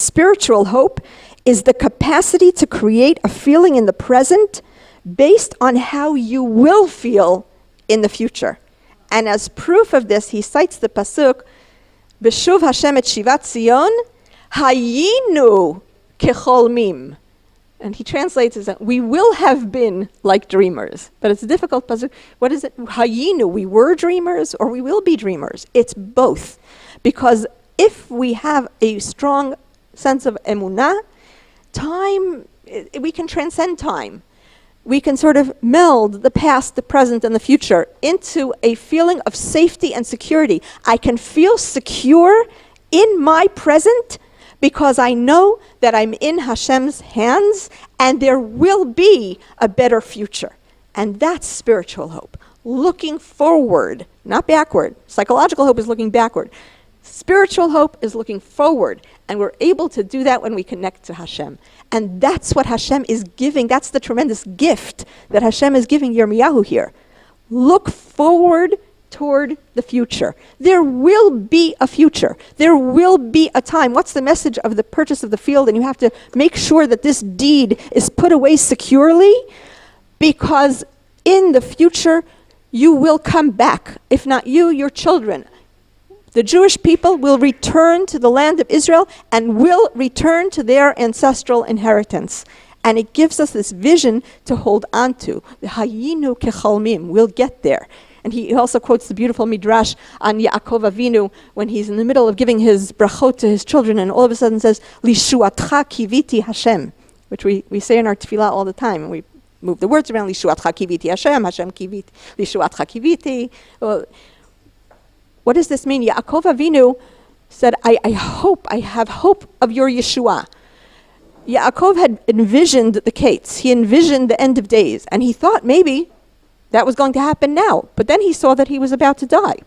Spiritual hope is the capacity to create a feeling in the present based on how you will feel in the future. And as proof of this, he cites the pasuk, B'shuv Hashem et Shivat Zion, Hayinu kecholmim. And he translates it as, we will have been like dreamers. But it's a difficult pasuk. What is it? Hayinu, we were dreamers or we will be dreamers. It's both. Because if we have a strong sense of emunah, time, we can transcend time. We can sort of meld the past, the present, and the future into a feeling of safety and security. I can feel secure in my present because I know that I'm in Hashem's hands and there will be a better future. And that's spiritual hope. Looking forward, not backward. Psychological hope is looking backward. Spiritual hope is looking forward. And we're able to do that when we connect to Hashem. And that's what Hashem is giving. That's the tremendous gift that Hashem is giving Yirmiyahu here. Look forward toward the future. There will be a future. There will be a time. What's the message of the purchase of the field? And you have to make sure that this deed is put away securely, because in the future you will come back. If not you, your children. The Jewish people will return to the land of Israel and will return to their ancestral inheritance. And it gives us this vision to hold on to. The Hayinu kechalmim, we'll get there. And he also quotes the beautiful midrash on Yaakov Avinu when he's in the middle of giving his brachot to his children, and all of a sudden says, Lishuatcha kiviti Hashem, which we say in our tefillah all the time. And we move the words around, Lishuatcha kiviti Hashem, Hashem kiviti, Lishuatcha kiviti. Well, what does this mean? Yaakov Avinu said, I have hope of your Yeshua. Yaakov had envisioned the Kates. He envisioned the end of days. And he thought maybe that was going to happen now. But then he saw that he was about to die.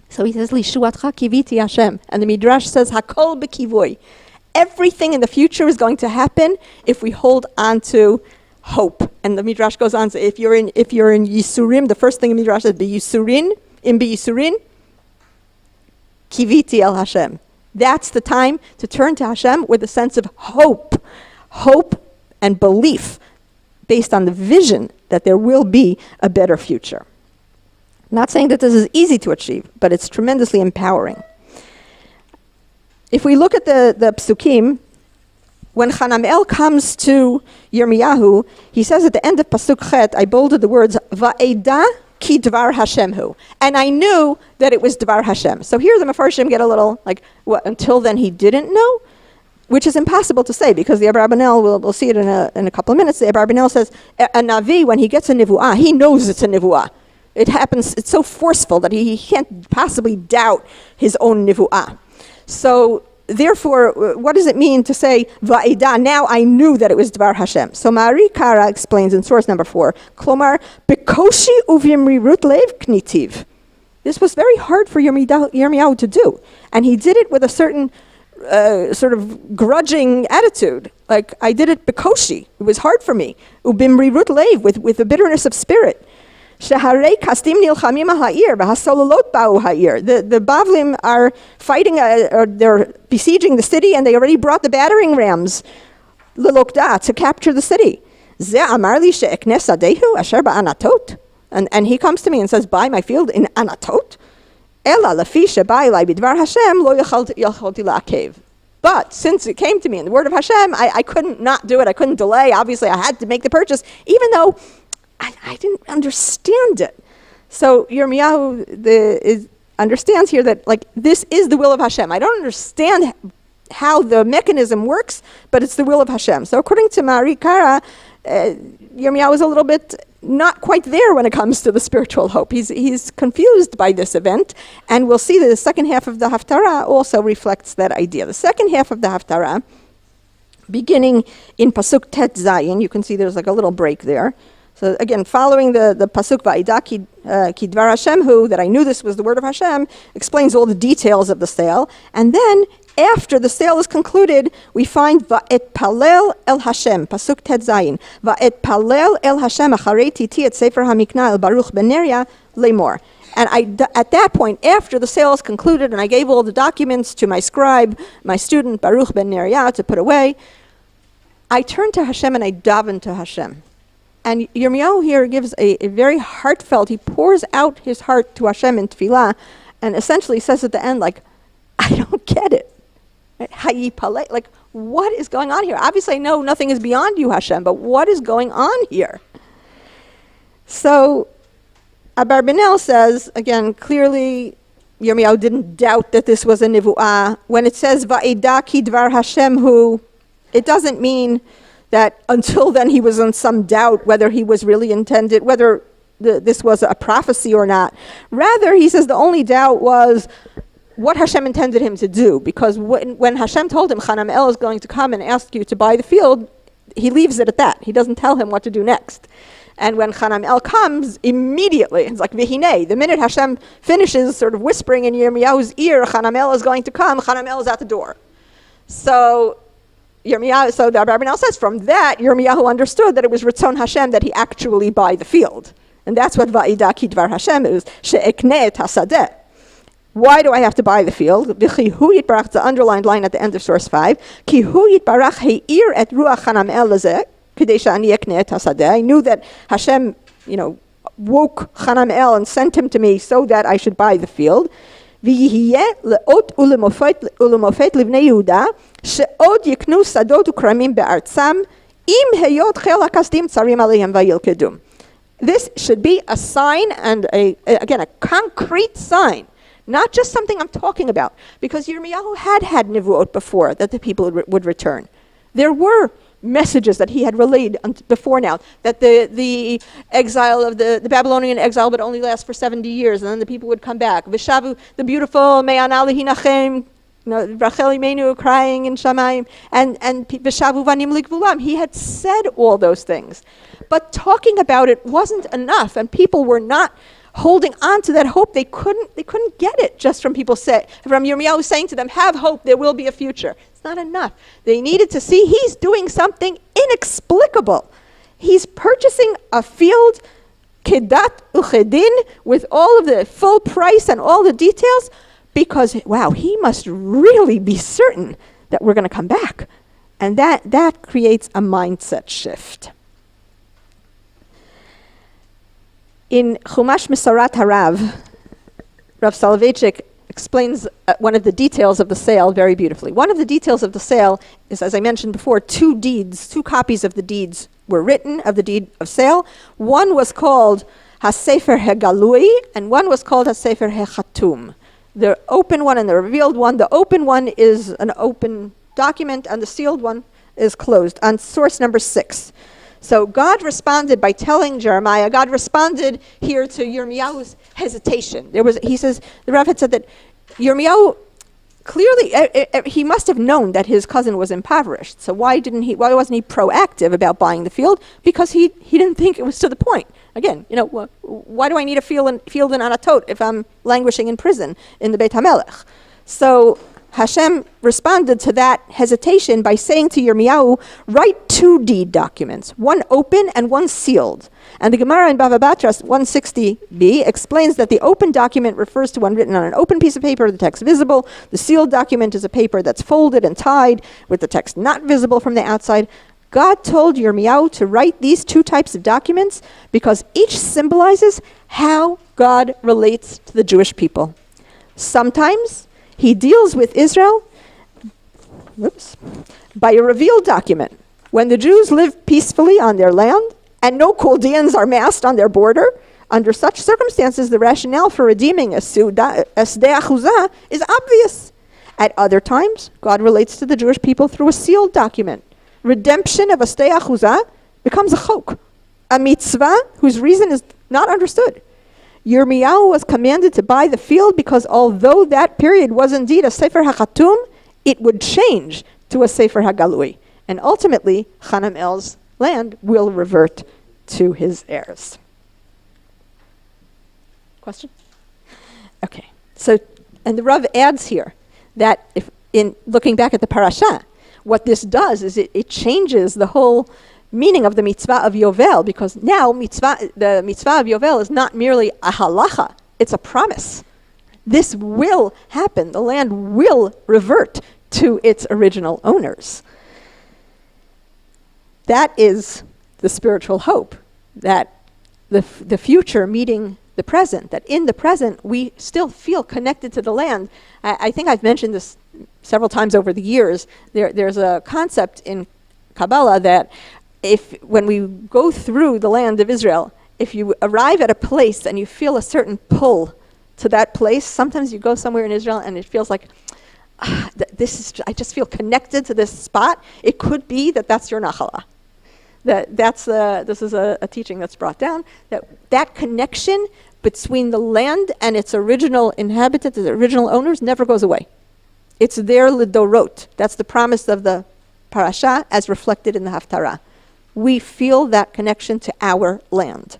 So he says, Lishuatcha kiviti Hashem. And the Midrash says, Hakol b'kivoy. Everything in the future is going to happen if we hold on to hope. And the Midrash goes on to say, if you're in Yisurim, the first thing the Midrash says, B'Yisurin, Kiviti el Hashem. That's the time to turn to Hashem with a sense of hope and belief based on the vision that there will be a better future. Not saying that this is easy to achieve, but it's tremendously empowering. If we look at the psukim, when Hanamel comes to Yirmiyahu, he says at the end of Pasuk Chet, I bolded the words, Va'eda ki dvar Hashem hu. And I knew that it was dvar Hashem. So here the Mefarshim get a little like, what, until then he didn't know? Which is impossible to say, because the Abarbanel, we'll see it in a couple of minutes, the Abarbanel says, a Navi, when he gets a Nivu'ah, he knows it's a Nivu'ah. It happens, it's so forceful that he can't possibly doubt his own Nivu'ah. So therefore, what does it mean to say, Va'ida, now I knew that it was Dvar Hashem? So Mari Kara explains in source number 4, Klomar, Bekoshi uvimrirut lev knitiv. This was very hard for Yirmiyahu to do. And he did it with a certain sort of grudging attitude. Like, I did it bekoshi. It was hard for me. Ubimrirut lev, with a bitterness of spirit. Sheharei kastim nilchamim ha'ir v'hasololot ba'u ha'ir. The Bavlim are fighting, or they're besieging the city, and they already brought the battering rams l'lokda, to capture the city. Ze amar li she'eknes adehu asher ba'anatot. And he comes to me and says, buy my field in Anatot. Ela lefi she'ba elai bidvar Hashem lo yacholti la'akev. But since it came to me in the word of Hashem, I couldn't not do it. I couldn't delay. Obviously, I had to make the purchase, even though I didn't understand it. So Yirmiyahu understands here that, like, this is the will of Hashem. I don't understand how the mechanism works, but it's the will of Hashem. So according to Mari Kara, Yirmiyahu is a little bit not quite there when it comes to the spiritual hope. He's confused by this event, and we'll see that the second half of the Haftarah also reflects that idea. The second half of the Haftarah, beginning in Pasuk Tet Zayin, you can see there's like a little break there. So again, following the Pasuk Va'ida ki dvar Hashem hu, that I knew this was the word of Hashem, explains all the details of the sale. And then, after the sale is concluded, we find Va'et palel el Hashem, Pasuk Tet Zayin. Va'et palel el Hashem acharei titi et sefer hamikna el Baruch ben Neria lemor. And at that point, after the sale is concluded, and I gave all the documents to my scribe, my student, Baruch ben Neriah, to put away, I turned to Hashem and I davened to Hashem. And Yirmiyahu here gives a very heartfelt, he pours out his heart to Hashem in tefillah, and essentially says at the end, like, I don't get it. Right? Like, what is going on here? Obviously, I know nothing is beyond you, Hashem, but what is going on here? So, Abarbanel says, again, clearly, Yirmiyahu didn't doubt that this was a nivu'ah. When it says, Va'ida ki dvar Hashem hu, it doesn't mean that until then he was in some doubt whether he was really intended, whether this was a prophecy or not. Rather, he says the only doubt was what Hashem intended him to do, because when Hashem told him, Hanamel is going to come and ask you to buy the field, he leaves it at that. He doesn't tell him what to do next. And when Hanamel comes, immediately, it's like Vihine, the minute Hashem finishes sort of whispering in Yirmiyahu's ear, Hanamel is going to come, Hanamel is at the door. So Yirmiyahu, so the Abarbanel says, from that, Yirmiyahu understood that it was Ritzon Hashem that he actually buy the field. And that's what Va'ida ki dvar Hashem is, she'ekne et hasadeh. Why do I have to buy the field? V'chi hu yitbarach, the underlined line at the end of source 5, ki hu yitbarach he'ir et ruach Hanamel lezeh, k'dei she'ani ekne et hasadeh. I knew that Hashem, woke Hanamel and sent him to me so that I should buy the field. V'yihiyeh le'ot u'lemofet livnei Yehuda, she'od yiknu sadot u'kramim be'artzam, im heyot chel hakasdim tsarim alehem va'yilkedum. This should be a sign and a concrete sign, not just something I'm talking about, because Yirmiyahu had nivuot before that the people would return. There were messages that he had relayed before now, that the exile of the Babylonian exile would only last for 70 years, and then the people would come back. Vishavu, the beautiful Me'ana lehinachem, Rachel Imenu crying in Shamayim, and Vishavu vanim ligvulam. He had said all those things. But talking about it wasn't enough, and people were not holding on to that hope. They couldn't get it just from Yirmiyahu saying to them, have hope, there will be a future. It's not enough. They needed to see he's doing something inexplicable. He's purchasing a field, kedat uchedin, with all of the full price and all the details, because, wow, he must really be certain that we're going to come back. And that creates a mindset shift. In Chumash Mesarat Harav, Rav Soloveitchik explains one of the details of the sale very beautifully. One of the details of the sale is, as I mentioned before, two copies of the deeds were written, of the deed of sale. One was called HaSefer HeGalui, and one was called HaSefer HeChatum. The open one and the revealed one. The open one is an open document, and the sealed one is closed. On source number 6. So God responded by telling Jeremiah, God responded here to Yirmiyahu's hesitation. He says, the Rav had said that Yirmiyahu, clearly, he must have known that his cousin was impoverished. So why wasn't he proactive about buying the field? Because he didn't think it was to the point. Again, why do I need a field in Anatot if I'm languishing in prison in the Beit HaMelech? So Hashem responded to that hesitation by saying to Yirmiyahu, write 2 deed documents, one open and one sealed. And the Gemara in Bava Batra 160b explains that the open document refers to one written on an open piece of paper, the text visible. The sealed document is a paper that's folded and tied with the text not visible from the outside. God told Yirmiyahu to write these 2 types of documents because each symbolizes how God relates to the Jewish people. Sometimes he deals with Israel by a revealed document. When the Jews live peacefully on their land and no Chaldeans are massed on their border, under such circumstances, the rationale for redeeming a Sdei Achuzah is obvious. At other times, God relates to the Jewish people through a sealed document. Redemption of a Sdei Achuzah becomes a chok, a mitzvah whose reason is not understood. Yirmiyahu was commanded to buy the field because although that period was indeed a Sefer HaChatum, it would change to a Sefer HaGalui. And ultimately, Hanamel's land will revert to his heirs. Question? Okay. So, and the Rav adds here that if in looking back at the parasha, what this does is it changes the whole meaning of the mitzvah of Yovel, because now the mitzvah of Yovel is not merely a halacha It's a promise. This will happen. The land will revert to its original owners. That is the spiritual hope, that the future meeting the present, that in the present we still feel connected to the land. I think I've mentioned this several times over the years. There's a concept in Kabbalah that when we go through the land of Israel, if you arrive at a place and you feel a certain pull to that place, sometimes you go somewhere in Israel and it feels like, I just feel connected to this spot. It could be that's your Nachala. This is a teaching that's brought down, that connection between the land and its original inhabitants, its original owners, never goes away. It's there lidorot. That's the promise of the PARSHA as reflected in the Haftarah. We feel that connection to our land.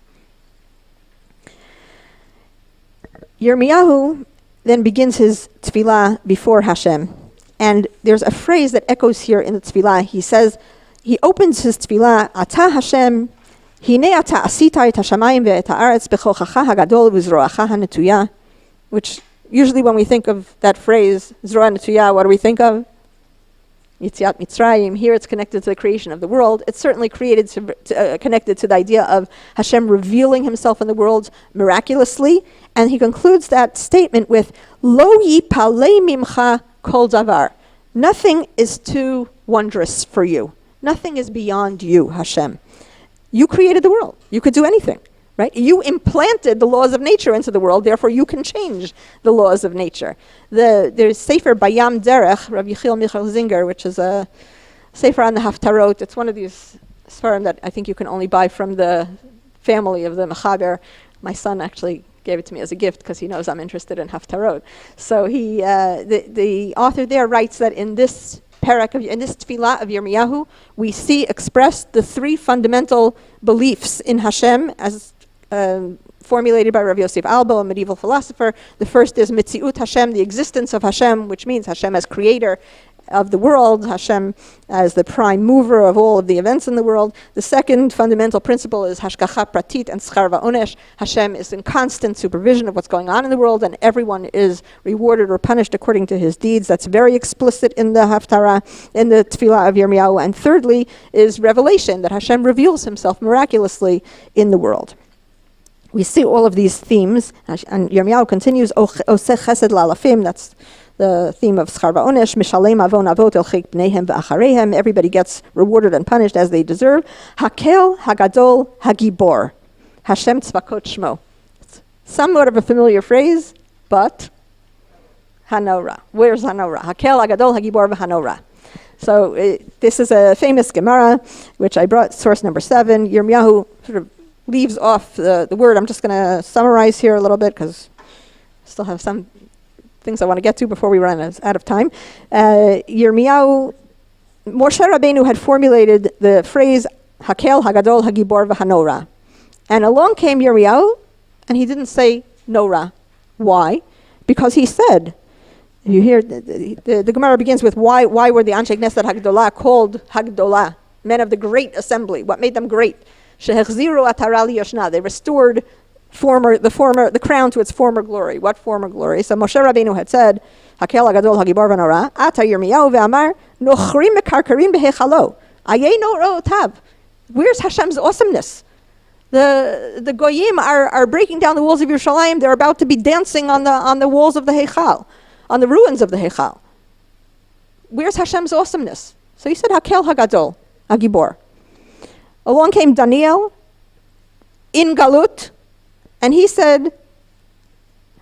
Yirmiyahu then begins his tefillah before Hashem. And there's a phrase that echoes here in the tefillah. He opens his tefillah, Ata Hashem, Hine ata asita et hashamayim ve'et haaretz bechochacha hagadol v'zroacha hanetuya, which usually when we think of that phrase, zroa netuya, what do we think of? Yitziat Mitzrayim. Here it's connected to the creation of the world. It's certainly connected to the idea of Hashem revealing himself in the world miraculously. And he concludes that statement with, Lo yipalei mimcha kol davar. Nothing is too wondrous for you. Nothing is beyond you, Hashem. You created the world. You could do anything, right? You implanted the laws of nature into the world, therefore you can change the laws of nature. There's Sefer Bayam Derech, Rabbi Yechiel Michal Zinger, which is a Sefer on the Haftarot. It's one of these Sfarim that I think you can only buy from the family of the Mechaber. My son actually gave it to me as a gift because he knows I'm interested in Haftarot. So the author there writes that in this in this tefillah of Yirmiyahu, we see expressed the three fundamental beliefs in Hashem as formulated by Rav Yosef Albo, a medieval philosopher. The first is Mitziut Hashem, the existence of Hashem, which means Hashem as creator of the world, Hashem as the prime mover of all of the events in the world. The second fundamental principle is Hashgacha Pratit and Schar Va'onesh. Hashem is in constant supervision of what's going on in the world, and everyone is rewarded or punished according to his deeds. That's very explicit in the Haftarah, in the Tefillah of Yirmiyahu. And thirdly is revelation, that Hashem reveals himself miraculously in the world. We see all of these themes, and Yirmiyahu continues, Oseh Chesed La'alafim, that's the theme of Schar Va'onesh, Mishalem Avon Avot El Chek Bneihem V'Achareihem, everybody gets rewarded and punished as they deserve. Hakel Hagadol Hagibor, Hashem Tzvakot Shmo. It's somewhat of a familiar phrase, but Hanorah. Where's Hanorah? Hakel Hagadol Hagibor V'Hanorah. So this is a famous Gemara, which I brought, source number 7. Yirmiyahu sort of leaves off the word. I'm just going to summarize here a little bit because I still have some things I want to get to before we run out of time. Yirmiyahu, Moshe Rabbeinu had formulated the phrase Hakel, Hagadol, Hagibor, V'Hanorah. And along came Yirmiyahu, and he didn't say Norah. Why? Because he said, you hear, the Gemara begins with, why were the Anshe Knesset Hagdolah called Hagdolah, men of the great assembly? What made them great? Shehechziru atara liyoshna. They restored the crown to its former glory. What former glory? So Moshe Rabbeinu had said, Hakel Hagadol Hagibor V'Hanorah, Ata Yirmiyahu ve'amar, Nochrim mekarkarim behechalo, Ayei Nora'otav. Where's Hashem's awesomeness? The Goyim are breaking down the walls of Yerushalayim. They're about to be dancing on the walls of the Heichal, on the ruins of the Heichal. Where's Hashem's awesomeness? So he said, Hakel Hagadol Hagibor. Along came Daniel in Galut, and he said,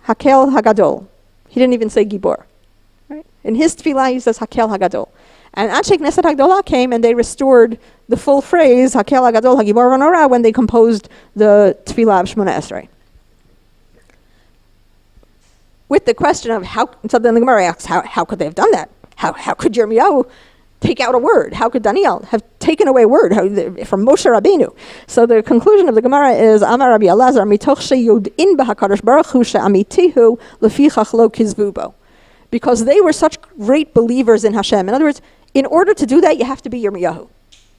Hakel Hagadol. He didn't even say Gibor. Right? In his tefillah, he says Hakel Hagadol. And Anshe Knesset Hagdolah came and they restored the full phrase Hakel Hagadol Hagibor V'Hanorah when they composed the tefillah of Shmona Esrei. With the question of so then the Gemara asks, how could they have done that? How could Yirmiyahu take out a word? How could Daniel have taken away a word from Moshe Rabbeinu? So the conclusion of the Gemara is, Amar Rabbi Elazar, mitoch sheyudin b'HaKadosh Baruch Hu she'amitihu lefichach lo kizvu bo. Because they were such great believers in Hashem. In other words, in order to do that, you have to be Yirmiyahu.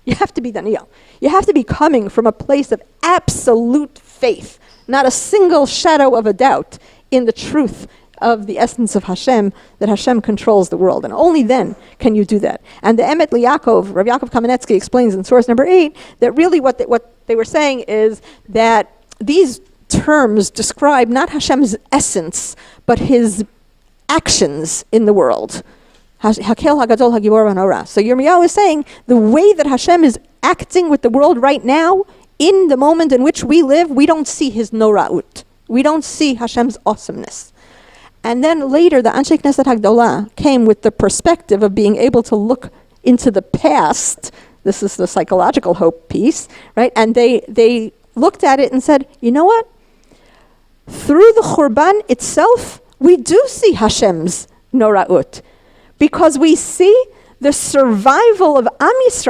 You have to be Daniel. You have to be coming from a place of absolute faith not a single shadow of a doubt in the truth of the essence of Hashem, that Hashem controls the world. And only then can you do that. And the Emet Liakov, Rav Yaakov Kamenetsky explains in source number 8, that really what they were saying is that these terms describe not Hashem's essence, but his actions in the world. Hakel Hagadol Hagibor Vanora. So Yirmiyahu is saying the way that Hashem is acting with the world right now, in the moment in which we live, we don't see his Noraut. We don't see Hashem's awesomeness. And then later, the Anshe Knesset Hagdolah came with the perspective of being able to look into the past. This is the psychological hope piece, right? And they looked at it and said, you know what? Through the Churban itself, we do see Hashem's Noraut, because we see the survival of Amidst,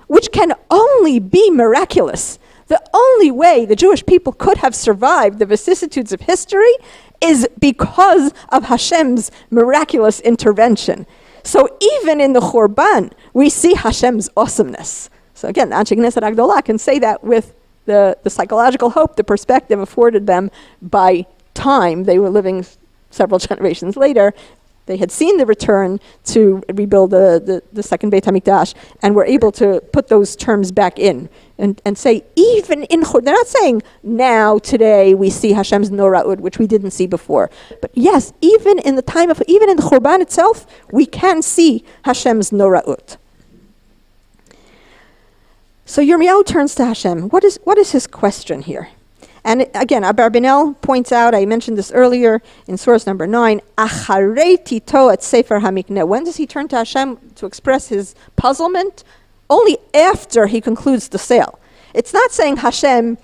which can only be miraculous. The only way the Jewish people could have survived the vicissitudes of history is because of Hashem's miraculous intervention. So even in the Churban, we see Hashem's awesomeness. So again, the Anshe Knesset Agdolah can say that with the psychological hope, the perspective afforded them by time. They were living several generations later. They had seen the return to rebuild the second Beit HaMikdash, and were able to put those terms back in and say, even in, they're not saying now, today, we see Hashem's Noraud, which we didn't see before. But yes, even in the Churban itself, we can see Hashem's Noraud. So Yirmiyahu turns to Hashem. What is his question here? And again, Abarbanel points out, I mentioned this earlier in source number 9, Acharei Tito et Sefer HaMikneh. When does he turn to Hashem to express his puzzlement? Only after he concludes the sale. It's not saying, Hashem,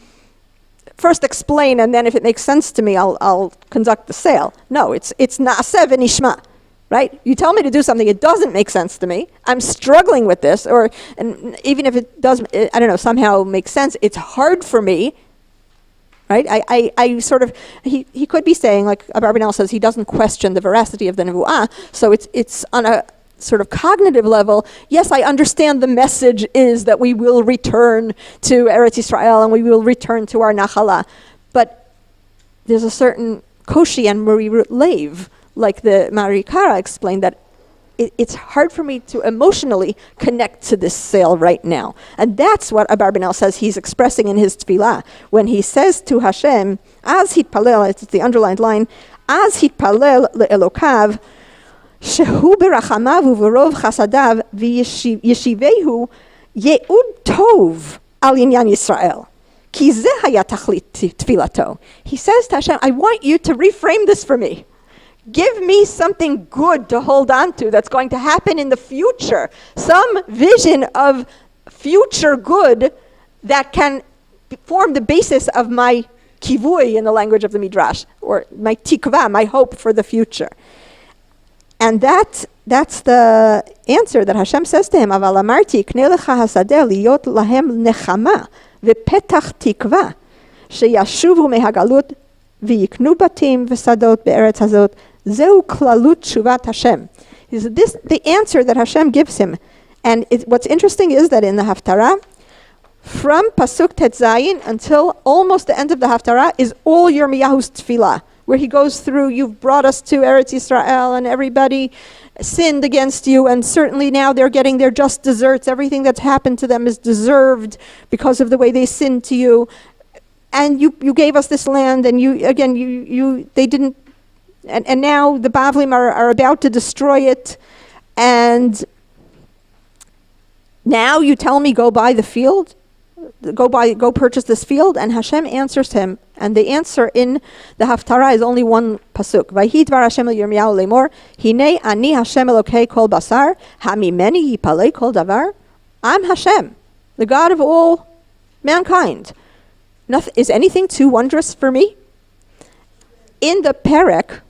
first explain, and then if it makes sense to me, I'll conduct the sale. No, it's Na'aseh v'nishma, right? You tell me to do something, it doesn't make sense to me. I'm struggling with this, and even if it does, I don't know, somehow make sense, it's hard for me. Right? I sort of, he could be saying, like Abarbanel says, he doesn't question the veracity of the Nevu'ah, so it's on a sort of cognitive level, yes, I understand the message is that we will return to Eretz Yisrael and we will return to our Nachala, but there's a certain koshi and Marirut Lev, like the Mari Kara explained, that it's hard for me to emotionally connect to this sale right now. And that's what Abarbanel says he's expressing in his tefillah. When he says to Hashem, as hitpalel, it's the underlined line, as hitpalel le'elokav, shehu berachamav uverov chasadav v'yeshivehu ye'ud tov al inyan Yisrael. Ki zeh haya tachlit tfilato. He says to Hashem, I want you to reframe this for me. Give me something good to hold on to that's going to happen in the future. Some vision of future good that can form the basis of my kivui in the language of the Midrash, or my tikva, my hope for the future. And that's the answer that Hashem says to him, Aval amarti iknei lecha hasadeh liyot lahem nechama v'petach tikva sheyashuvu mehagalut v'yiknu batim v'sadot be'eretz hazot. Zeu klalut shuvat Hashem. He said, this the answer that Hashem gives him. And what's interesting is that in the Haftarah, from Pasuk Tet Zayin until almost the end of the Haftarah is all Yirmiyahu's tefillah, where he goes through, you've brought us to Eretz Yisrael and everybody sinned against you, and certainly now they're getting their just deserts. Everything that's happened to them is deserved because of the way they sinned to you. And you gave us this land, and they didn't. And now the Bavlim are about to destroy it, and now you tell me go buy the field, go purchase this field, and Hashem answers him, and the answer in the Haftarah is only one pasuk. Vayhi dvar Hashem el Yirmiyahu lemor, hinei ani Hashem Elokei kol basar, hamimeni yipalei kol davar. I'm Hashem, the God of all mankind. Is anything too wondrous for me? In the Perek,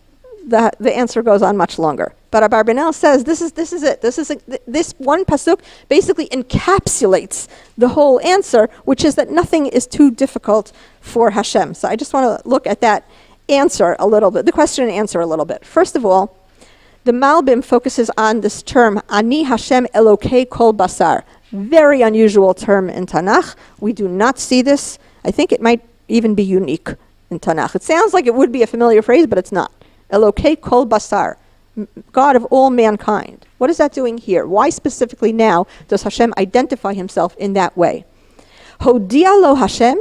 the answer goes on much longer. But Abarbanel says this is it. This one pasuk basically encapsulates the whole answer, which is that nothing is too difficult for Hashem. So I just want to look at that answer a little bit, the question and answer a little bit. First of all, the Malbim focuses on this term, Ani Hashem Elokei Kol Basar. Very unusual term in Tanakh. We do not see this. I think it might even be unique in Tanakh. It sounds like it would be a familiar phrase, but it's not. Elokei kol basar, God of all mankind. What is that doing here? Why specifically now does Hashem identify himself in that way? Hodia lo Hashem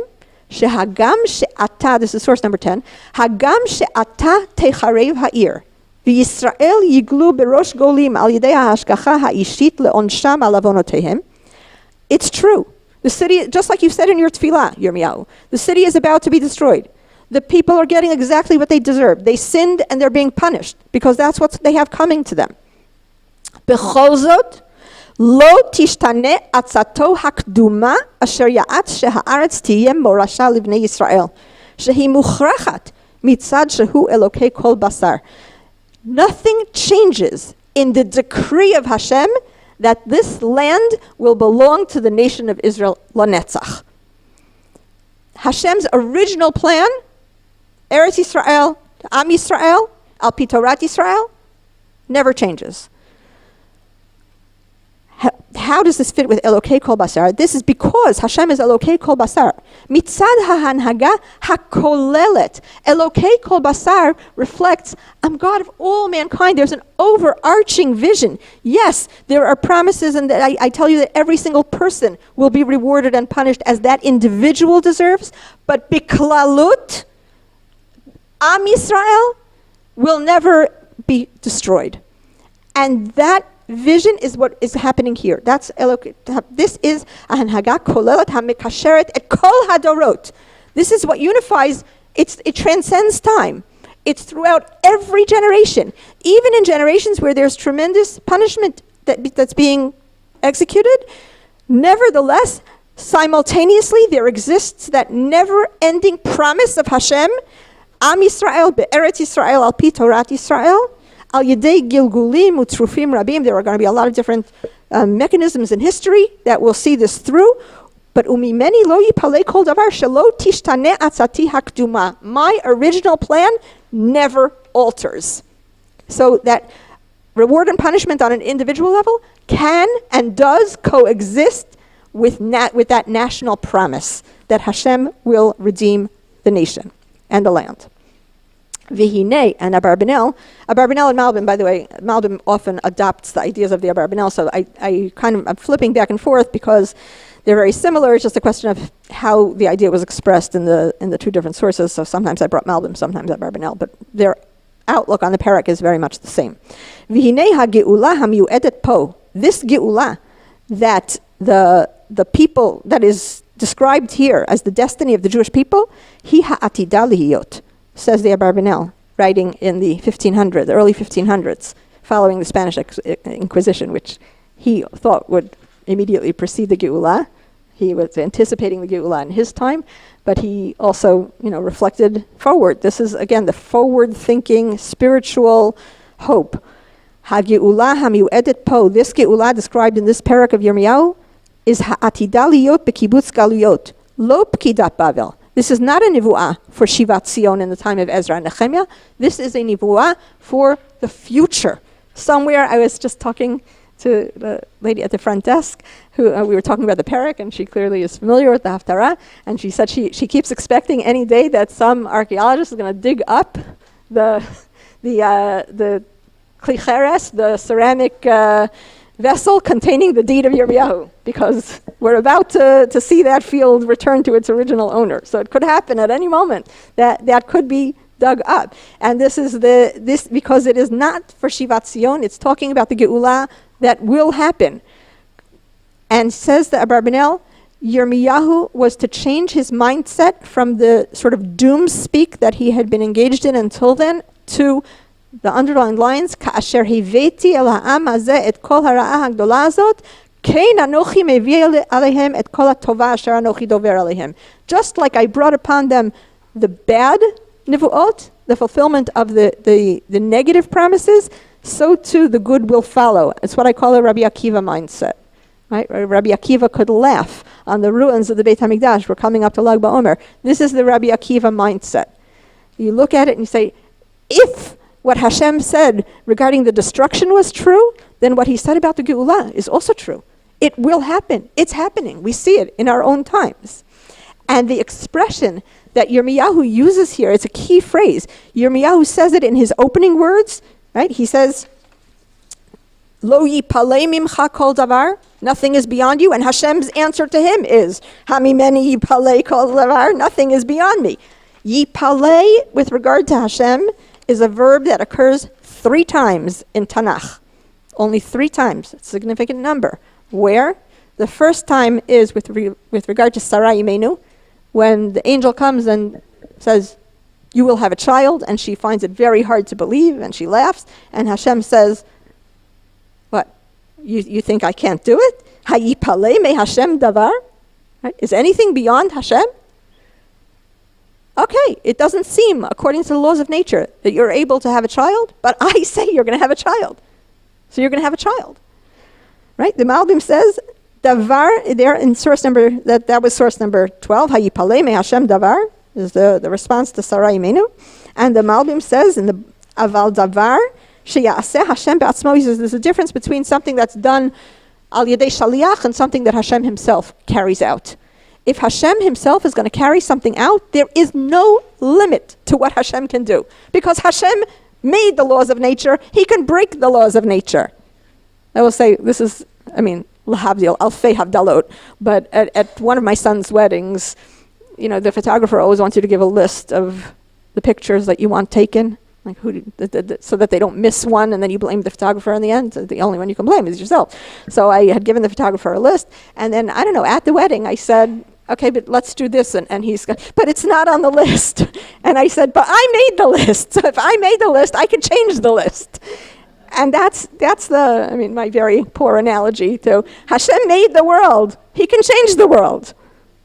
shehagam she'ata, this is source number 10, hagam she'ata techarev ha'ir, v'Yisrael yiglu berosh golim al yidei ha'ashgacha ha'ishit le'onsham al avonotehem. It's true. The city, just like you said in your tefillah, Yirmiyahu, the city is about to be destroyed. The people are getting exactly what they deserve. They sinned and they're being punished because that's what they have coming to them. B'chol zot, lo tishtane atzato hakduma asher ya'at sheha'aretz tiyeh morasha livnei Yisrael, shehi muchrachat mitzad shehu elokei kol basar. Nothing changes in the decree of Hashem that this land will belong to the nation of Israel lanetzach. Hashem's original plan, Eretz Yisrael, Am Yisrael, Al Pi Torat Yisrael, never changes. How does this fit with Elokei Kol Basar? This is because Hashem is Elokei Kol Basar. Mitzad ha'hanhaga ha'kolelet. Elokei Kol Basar reflects, I'm God of all mankind. There's an overarching vision. Yes, there are promises, and I tell you that every single person will be rewarded and punished as that individual deserves. But biklalut, Am Yisrael will never be destroyed. And that vision is what is happening here. This is Hanhaga Kolelet HaMekasheret et Kol Hadorot. This is what unifies, it transcends time. It's throughout every generation. Even in generations where there's tremendous punishment that's being executed, nevertheless, simultaneously there exists that never-ending promise of Hashem, Am Yisrael be'eretz Yisrael al pi Torat Yisrael, al yedei gilgulim utrufim rabim. There are going to be a lot of different mechanisms in history that will see this through. But umimeni lo yipalei kol davar shelo tishtane atzati hakduma. My original plan never alters. So that reward and punishment on an individual level can and does coexist with that national promise that Hashem will redeem the nation and the land. Vihine and Abarbanel and Malbim, by the way, Malbim often adopts the ideas of the Abarbanel, so I'm flipping back and forth because they're very similar. It's just a question of how the idea was expressed in the two different sources. So sometimes I brought Malbim, sometimes Abarbanel, but their outlook on the parak is very much the same. Vihine ha-ge'ula ha-miu'edet po. This ge'ula, that the people that is described here as the destiny of the Jewish people, hi ha'atida lihiyot, says the Abarbanel, writing in the early 1500s, following the Spanish Inquisition, which he thought would immediately precede the Geula. He was anticipating the Geula in his time, but he also, reflected forward. This is, again, the forward-thinking, spiritual hope. Ha-Geula ha-miu'edet po, this Geula described in this parak of Yirmiyahu, is ha'atida liyot b'kibbutz galuyot, lo p'kidat Bavel. This is not a nivu'ah for Shivat Zion in the time of Ezra and Nehemiah. This is a nivu'ah for the future. Somewhere I was just talking to the lady at the front desk who we were talking about the parak, and she clearly is familiar with the Haftarah, and she said she keeps expecting any day that some archaeologist is going to dig up the klicheres, the ceramic vessel containing the deed of Yirmiyahu, because we're about to see that field return to its original owner. So it could happen at any moment that could be dug up. And this is this because it is not for Shivat Zion, it's talking about the Geula that will happen. And says the Abarbanel, Yirmiyahu was to change his mindset from the sort of doom speak that he had been engaged in until then to the underlined lines, Ka'asher hiveti el ha'am hazeh et kol hara'ah hagdola hazot, kein anochi mevie alehem et kol hatova asher anochi dover alehem. Just like I brought upon them the bad nivuot, the fulfillment of the negative promises, so too the good will follow. It's what I call a Rabbi Akiva mindset. Right? Rabbi Akiva could laugh on the ruins of the Beit HaMikdash. We're coming up to Lag BaOmer. This is the Rabbi Akiva mindset. You look at it and you say, if what Hashem said regarding the destruction was true, then what he said about the Geula is also true. It will happen. It's happening. We see it in our own times. And the expression that Yirmiyahu uses here. It's a key phrase. Yirmiyahu says it in his opening words, right? He says, Lo yipalei mimcha kol davar, nothing is beyond you. And Hashem's answer to him is, Hamimeni yipalei kol davar, nothing is beyond me. Yipalei, with regard to Hashem, is a verb that occurs 3 times in Tanakh. Only 3 times, a significant number. Where? The first time is with regard to Sarai Imenu, when the angel comes and says, you will have a child, and she finds it very hard to believe, and she laughs, and Hashem says, what? You think I can't do it? Hayipalei me Hashem davar? Right? Is anything beyond Hashem? Okay, it doesn't seem, according to the laws of nature, that you're able to have a child, but I say you're going to have a child. So you're going to have a child. Right? The Malbim says, davar, there in source number, that was source number 12, Hayipalei me Hashem davar, is the response to Sarai Imenu. And the Malbim says in the Aval davar, sheyaseh Hashem ba'atzmo, he says there's a difference between something that's done al yedei shaliach and something that Hashem himself carries out. If Hashem himself is going to carry something out, there is no limit to what Hashem can do. Because Hashem made the laws of nature, he can break the laws of nature. I will say, this is, lahavdil, alfei havdalot, but at one of my son's weddings, the photographer always wants you to give a list of the pictures that you want taken, like so that they don't miss one, and then you blame the photographer in the end. The only one you can blame is yourself. So I had given the photographer a list, and then, at the wedding, I said, okay, but let's do this, and he's got, but it's not on the list. And I said, but I made the list, so if I made the list, I can change the list. And that's my very poor analogy to Hashem made the world. He can change the world.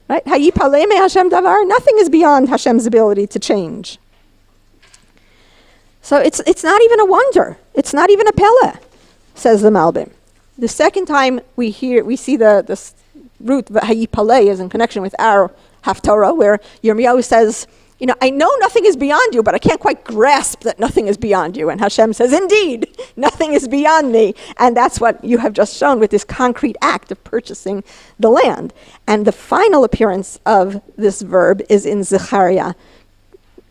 Right? Hayipalei me Hashem davar, nothing is beyond Hashem's ability to change. So it's not even a wonder. It's not even a pele, says the Malbim. The second time we see the root Hayipalei is in connection with our Haftorah, where Yirmiyahu says, I know nothing is beyond you, but I can't quite grasp that nothing is beyond you. And Hashem says, indeed, nothing is beyond me. And that's what you have just shown with this concrete act of purchasing the land. And the final appearance of this verb is in Zechariah,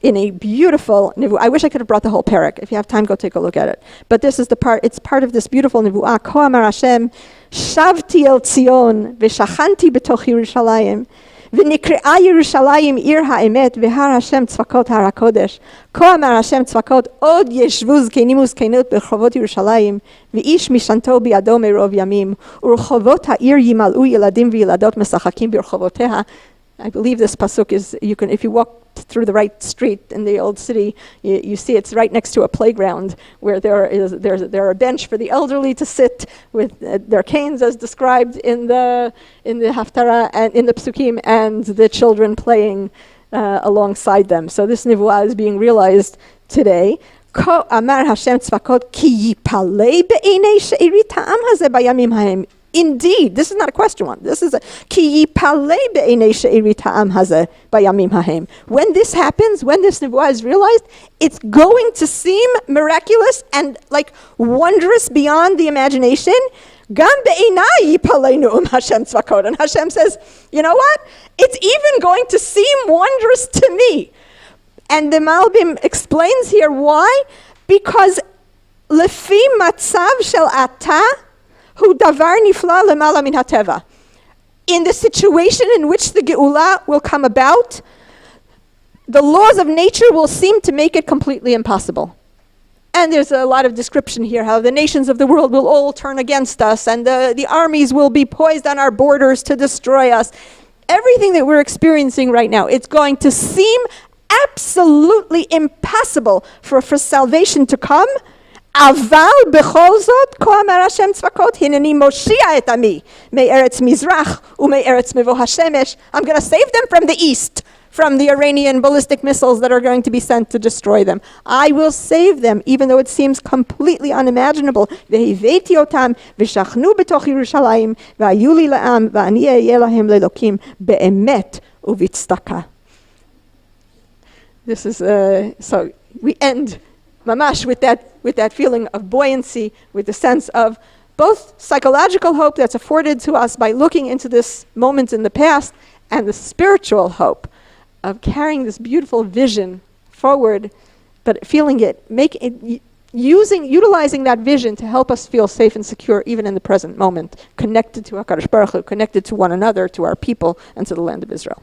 in a beautiful nivuah. I wish I could have brought the whole parak. If you have time, go take a look at it. But this is the part, it's part of this beautiful nivuah. Ko amar Hashem, shavti el Tzion, v'shachanti b'toch Yerushalayim, ונקראה ירושלים עיר האמת והר השם צבקות הר הקודש. כה אמר השם צבקות עוד ישבו זקנים וזקנות ברחובות ירושלים ואיש משענתו בידו מרוב ימים ורחובות העיר ימלאו ילדים וילדות משחקים ברחובותיה. I believe this pasuk is, if you walk through the right street in the old city, you see it's right next to a playground where there are a bench for the elderly to sit with their canes as described in the Haftarah and in the Psukim, and the children playing alongside them. So this nivuah is being realized today. Ko amar Hashem tzvakot ki yipalei be'enei she'iri ta'am hazeh bayamim hahem. Indeed, this is not a question one. This is a ki yipalei be'enei she'iri ta'am hazeh bayamim hahem. When this happens, when this nivuah is realized, it's going to seem miraculous and like wondrous beyond the imagination. Gam be'enai yipalei nu'um Hashem tzvakot. And Hashem says, you know what? It's even going to seem wondrous to me. And the Malbim explains here why. Because lefi matzav shel ata hu davar nifla lemala min hateva. In the situation in which the Geula will come about, the laws of nature will seem to make it completely impossible. And there's a lot of description here, how the nations of the world will all turn against us, and the armies will be poised on our borders to destroy us. Everything that we're experiencing right now, it's going to seem absolutely impossible for salvation to come. Aval bechol zot, ko amar Hashem tzvakot, hineni moshia et ami, me'eretz mizrach, u'me'eretz mevo hashemesh. I'm going to save them from the east, from the Iranian ballistic missiles that are going to be sent to destroy them. I will save them, even though it seems completely unimaginable. Vehiveti otam, v'shachnu betoch Yerushalayim, v'ayu li la'am, v'ani ehyeh lahem le'elokim, be'emet u'v'tzedakah. This is, so we end mamash with that feeling of buoyancy, with the sense of both psychological hope that's afforded to us by looking into this moment in the past, and the spiritual hope of carrying this beautiful vision forward, but feeling it, utilizing that vision to help us feel safe and secure even in the present moment, connected to HaKadosh Baruch Hu, connected to one another, to our people, and to the land of Israel.